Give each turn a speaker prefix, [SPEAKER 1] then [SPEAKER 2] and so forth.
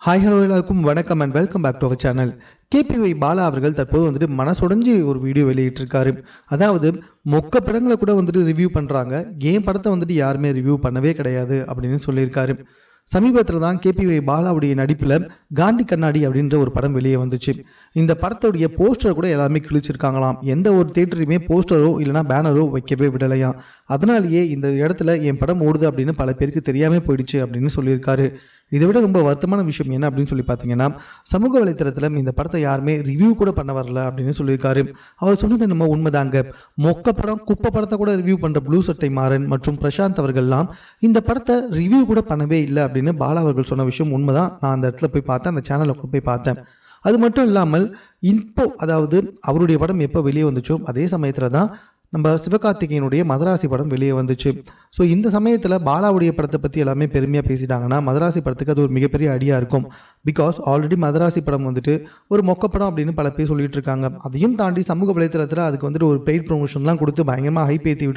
[SPEAKER 1] Hi hello எல்லாருக்கும் வணக்கம் and welcome back to our channel. KPY Bala அவர்கள் தற்போது வந்துட்டு மனசுடைஞ்சி ஒரு வீடியோ வெளியிட்டிருக்காரு. அதாவது மொக்க படங்களை கூட வந்துட்டு ரிவ்யூ பண்ணுறாங்க, ஏன் படத்தை வந்துட்டு யாருமே ரிவ்யூ பண்ணவே கிடையாது அப்படின்னு சொல்லியிருக்காரு. சமீபத்தில் தான் கேபிஒய் பாலாவுடைய நடிப்பில் காந்தி கண்ணாடி அப்படின்ற ஒரு படம் வெளியே வந்துச்சு. இந்த படத்துடைய போஸ்டரை கூட எல்லாமே கிழிச்சிருக்காங்களாம். எந்த ஒரு தேட்டரையுமே போஸ்டரோ இல்லைனா பேனரோ வைக்கவே விடலையாம். அதனாலேயே இந்த இடத்துல என் படம் ஓடுது அப்படின்னு பல பேருக்கு தெரியாமல் போயிடுச்சு அப்படின்னு சொல்லியிருக்காரு. இதை விட ரொம்ப வருத்தமான விஷயம் என்ன அப்படின்னு சொல்லி பார்த்தீங்கன்னா, சமூக வலைத்தளத்தில் இந்த படத்தை யாருமே ரிவ்யூ கூட பண்ண வரல அப்படின்னு சொல்லியிருக்காரு. அவர் சொன்னது நம்ம உண்மைதாங்க. மொக்க படம் குப்பை படத்தை கூட ரிவ்யூ பண்ணுற ப்ளூ சட்டை மாறன் மற்றும் பிரசாந்த் அவர்கள்லாம் இந்த படத்தை ரிவ்யூ கூட பண்ணவே இல்லை அப்படின்னு பாலா அவர்கள் சொன்ன விஷயம் உண்மைதான். நான் அந்த இடத்துல போய் பார்த்தேன், அந்த சேனலில் போய் பார்த்தேன். அது மட்டும் இல்லாமல் அதாவது அவருடைய படம் எப்போ வெளியே வந்துச்சோ அதே சமயத்தில் தான் நம்ம சிவகார்த்திகேயனுடைய மதராசி படம் வெளியே வந்துச்சு. ஸோ இந்த சமயத்தில் பாலாவுடைய படத்தை பற்றி எல்லாமே பெருமையாக பேசிட்டாங்கன்னா மதராசி படத்துக்கு அது ஒரு மிகப்பெரிய அடியாக இருக்கும். பிகாஸ் ஆல்ரெடி மதராசி படம் வந்துட்டு ஒரு மொக்க படம் அப்படின்னு பல பேர் சொல்லிட்டு இருக்காங்க. அதையும் தாண்டி சமூக வலைத்தளத்தில் அதுக்கு வந்துட்டு ஒரு பெய்ட் ப்ரொமோஷன்லாம் கொடுத்து பயங்கரமாக ஹைப் ஏற்றி விட்டு